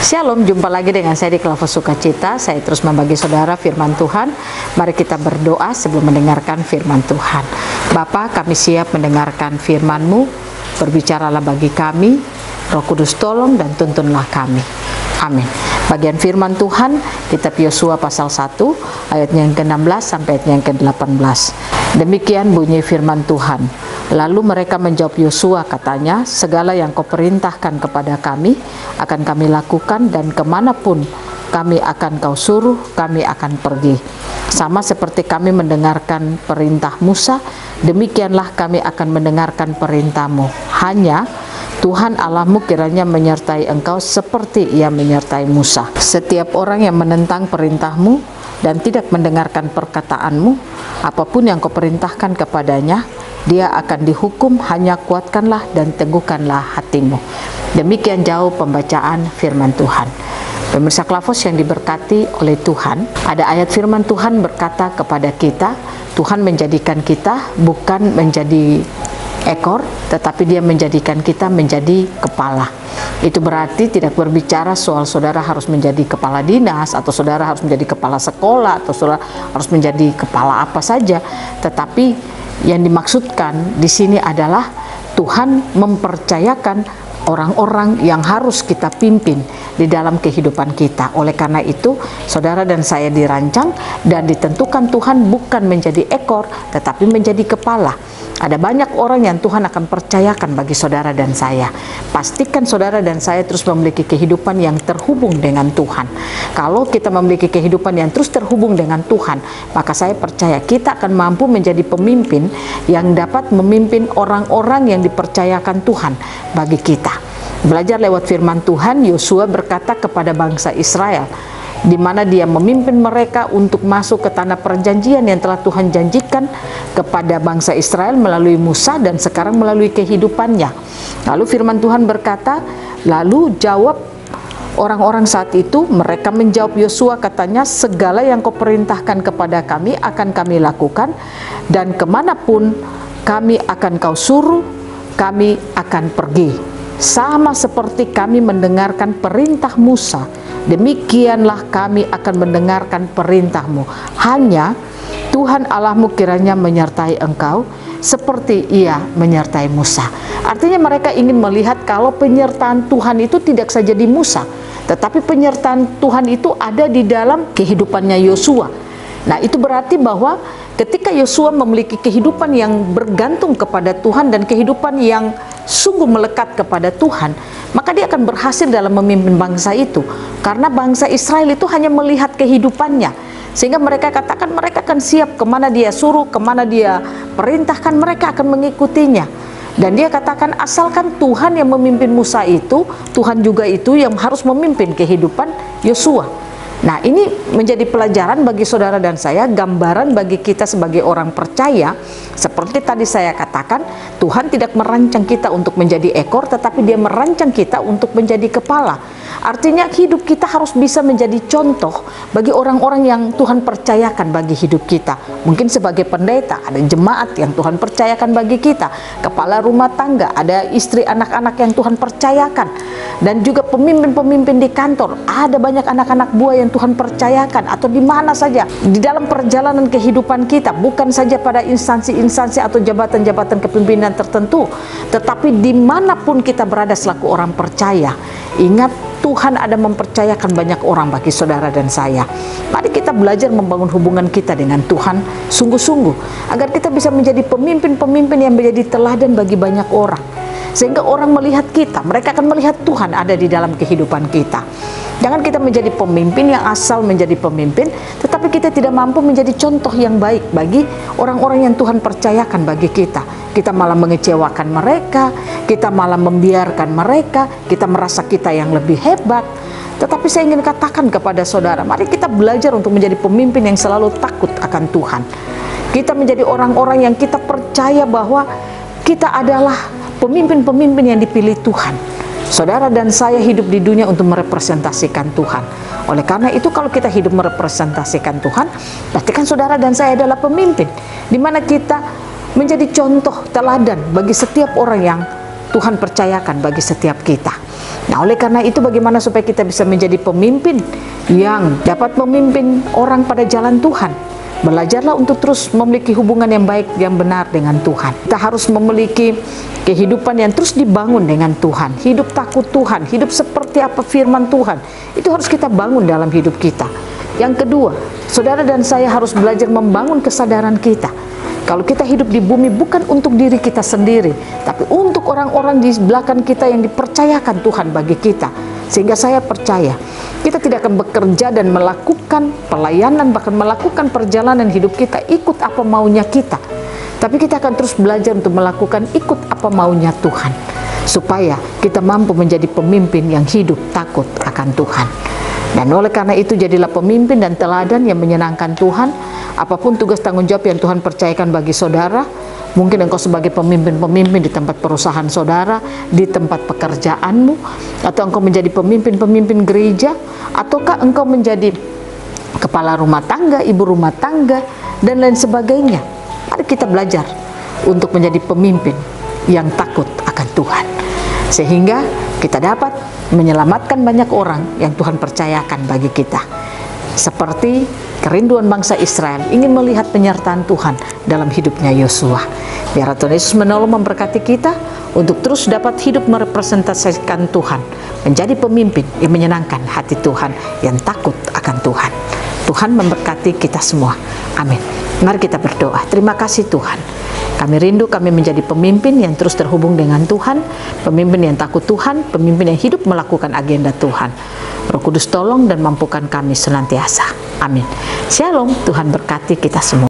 Shalom, jumpa lagi dengan saya di Klavos Sukacita. Saya terus membagi saudara firman Tuhan. Mari kita berdoa sebelum mendengarkan firman Tuhan. Bapa, kami siap mendengarkan firman-Mu. Berbicaralah bagi kami, Roh Kudus tolong dan tuntunlah kami. Amin. Bagian firman Tuhan, kitab Yosua pasal 1, ayatnya yang ke-16 sampai ayatnya yang ke-18. Demikian bunyi firman Tuhan. Lalu mereka menjawab Yosua, katanya, segala yang kau perintahkan kepada kami, akan kami lakukan, dan kemanapun kami akan kau suruh, kami akan pergi. Sama seperti kami mendengarkan perintah Musa, demikianlah kami akan mendengarkan perintah-Mu. Hanya Tuhan Allahmu kiranya menyertai engkau seperti Ia menyertai Musa. Setiap orang yang menentang perintah-Mu dan tidak mendengarkan perkataan-Mu, apapun yang kau perintahkan kepadanya, dia akan dihukum. Hanya kuatkanlah dan teguhkanlah hatimu. Demikian jauh pembacaan firman Tuhan. Pemirsa Klavos yang diberkati oleh Tuhan, ada ayat firman Tuhan berkata kepada kita, Tuhan menjadikan kita bukan menjadi ekor, tetapi Dia menjadikan kita menjadi kepala. Itu berarti tidak berbicara soal saudara harus menjadi kepala dinas, atau saudara harus menjadi kepala sekolah, atau saudara harus menjadi kepala apa saja, tetapi yang dimaksudkan di sini adalah Tuhan mempercayakan orang-orang yang harus kita pimpin di dalam kehidupan kita. Oleh karena itu, saudara dan saya dirancang dan ditentukan Tuhan bukan menjadi ekor, tetapi menjadi kepala. Ada banyak orang yang Tuhan akan percayakan bagi saudara dan saya. Pastikan saudara dan saya terus memiliki kehidupan yang terhubung dengan Tuhan. Kalau kita memiliki kehidupan yang terus terhubung dengan Tuhan, maka saya percaya kita akan mampu menjadi pemimpin yang dapat memimpin orang-orang yang dipercayakan Tuhan bagi kita. Belajar lewat firman Tuhan, Yosua berkata kepada bangsa Israel, di mana dia memimpin mereka untuk masuk ke tanah perjanjian yang telah Tuhan janjikan kepada bangsa Israel melalui Musa dan sekarang melalui kehidupannya. Lalu firman Tuhan berkata, lalu jawab orang-orang saat itu, mereka menjawab Yosua, katanya, segala yang kau perintahkan kepada kami akan kami lakukan, dan kemanapun kami akan kau suruh, kami akan pergi. Sama seperti kami mendengarkan perintah Musa, demikianlah kami akan mendengarkan perintah-Mu. Hanya Tuhan Allahmu kiranya menyertai engkau seperti Ia menyertai Musa. Artinya mereka ingin melihat kalau penyertaan Tuhan itu tidak saja di Musa, tetapi penyertaan Tuhan itu ada di dalam kehidupannya Yosua. Nah, itu berarti bahwa ketika Yosua memiliki kehidupan yang bergantung kepada Tuhan dan kehidupan yang sungguh melekat kepada Tuhan, maka dia akan berhasil dalam memimpin bangsa itu. Karena bangsa Israel itu hanya melihat kehidupannya, sehingga mereka katakan mereka akan siap kemana dia suruh, kemana dia perintahkan, mereka akan mengikutinya. Dan dia katakan asalkan Tuhan yang memimpin Musa itu, Tuhan juga itu yang harus memimpin kehidupan Yosua. Nah, ini menjadi pelajaran bagi saudara dan saya, gambaran bagi kita sebagai orang percaya. Seperti tadi saya katakan, Tuhan tidak merancang kita untuk menjadi ekor, tetapi Dia merancang kita untuk menjadi kepala. Artinya hidup kita harus bisa menjadi contoh bagi orang-orang yang Tuhan percayakan bagi hidup kita. Mungkin sebagai pendeta, ada jemaat yang Tuhan percayakan bagi kita, kepala rumah tangga, ada istri anak-anak yang Tuhan percayakan, dan juga pemimpin-pemimpin di kantor, ada banyak anak-anak buah yang Tuhan percayakan, atau di mana saja di dalam perjalanan kehidupan kita, bukan saja pada instansi-instansi atau jabatan-jabatan kepemimpinan tertentu, tetapi dimanapun kita berada selaku orang percaya, ingat Tuhan ada mempercayakan banyak orang bagi saudara dan saya. Mari kita belajar membangun hubungan kita dengan Tuhan sungguh-sungguh, agar kita bisa menjadi pemimpin-pemimpin yang menjadi teladan bagi banyak orang, sehingga orang melihat kita, mereka akan melihat Tuhan ada di dalam kehidupan kita. Jangan kita menjadi pemimpin yang asal menjadi pemimpin, tetapi kita tidak mampu menjadi contoh yang baik bagi orang-orang yang Tuhan percayakan bagi kita. Kita malah mengecewakan mereka, kita malah membiarkan mereka, kita merasa kita yang lebih hebat. Tetapi saya ingin katakan kepada saudara, mari kita belajar untuk menjadi pemimpin yang selalu takut akan Tuhan. Kita menjadi orang-orang yang kita percaya bahwa kita adalah pemimpin-pemimpin yang dipilih Tuhan. Saudara dan saya hidup di dunia untuk merepresentasikan Tuhan. Oleh karena itu, kalau kita hidup merepresentasikan Tuhan, berarti kan saudara dan saya adalah pemimpin, di mana kita menjadi contoh teladan bagi setiap orang yang Tuhan percayakan bagi setiap kita. Nah, oleh karena itu bagaimana supaya kita bisa menjadi pemimpin yang dapat memimpin orang pada jalan Tuhan? Belajarlah untuk terus memiliki hubungan yang baik, yang benar dengan Tuhan. Kita harus memiliki kehidupan yang terus dibangun dengan Tuhan. Hidup takut Tuhan, hidup seperti apa firman Tuhan. Itu harus kita bangun dalam hidup kita. Yang kedua, saudara dan saya harus belajar membangun kesadaran kita. Kalau kita hidup di bumi bukan untuk diri kita sendiri, tapi untuk orang-orang di belakang kita yang dipercayakan Tuhan bagi kita. Sehingga saya percaya kita tidak akan bekerja dan melakukan pelayanan, bahkan melakukan perjalanan hidup kita ikut apa maunya kita, tapi kita akan terus belajar untuk melakukan ikut apa maunya Tuhan, supaya kita mampu menjadi pemimpin yang hidup takut akan Tuhan. Dan oleh karena itu jadilah pemimpin dan teladan yang menyenangkan Tuhan. Apapun tugas tanggung jawab yang Tuhan percayakan bagi saudara, mungkin engkau sebagai pemimpin di tempat perusahaan saudara, di tempat pekerjaanmu, atau engkau menjadi pemimpin gereja, ataukah engkau menjadi kepala rumah tangga, ibu rumah tangga, dan lain sebagainya. Mari kita belajar untuk menjadi pemimpin yang takut akan Tuhan, sehingga kita dapat menyelamatkan banyak orang yang Tuhan percayakan bagi kita. Seperti kerinduan bangsa Israel ingin melihat penyertaan Tuhan dalam hidupnya Yosua. Biar Tuhan Yesus menolong memberkati kita untuk terus dapat hidup merepresentasikan Tuhan, menjadi pemimpin yang menyenangkan hati Tuhan, yang takut akan Tuhan. Tuhan memberkati kita semua. Amin. Mari kita berdoa. Terima kasih Tuhan. Kami rindu kami menjadi pemimpin yang terus terhubung dengan Tuhan, pemimpin yang takut Tuhan, pemimpin yang hidup melakukan agenda Tuhan. Roh Kudus tolong dan mampukan kami senantiasa. Amin. Shalom, Tuhan berkati kita semua.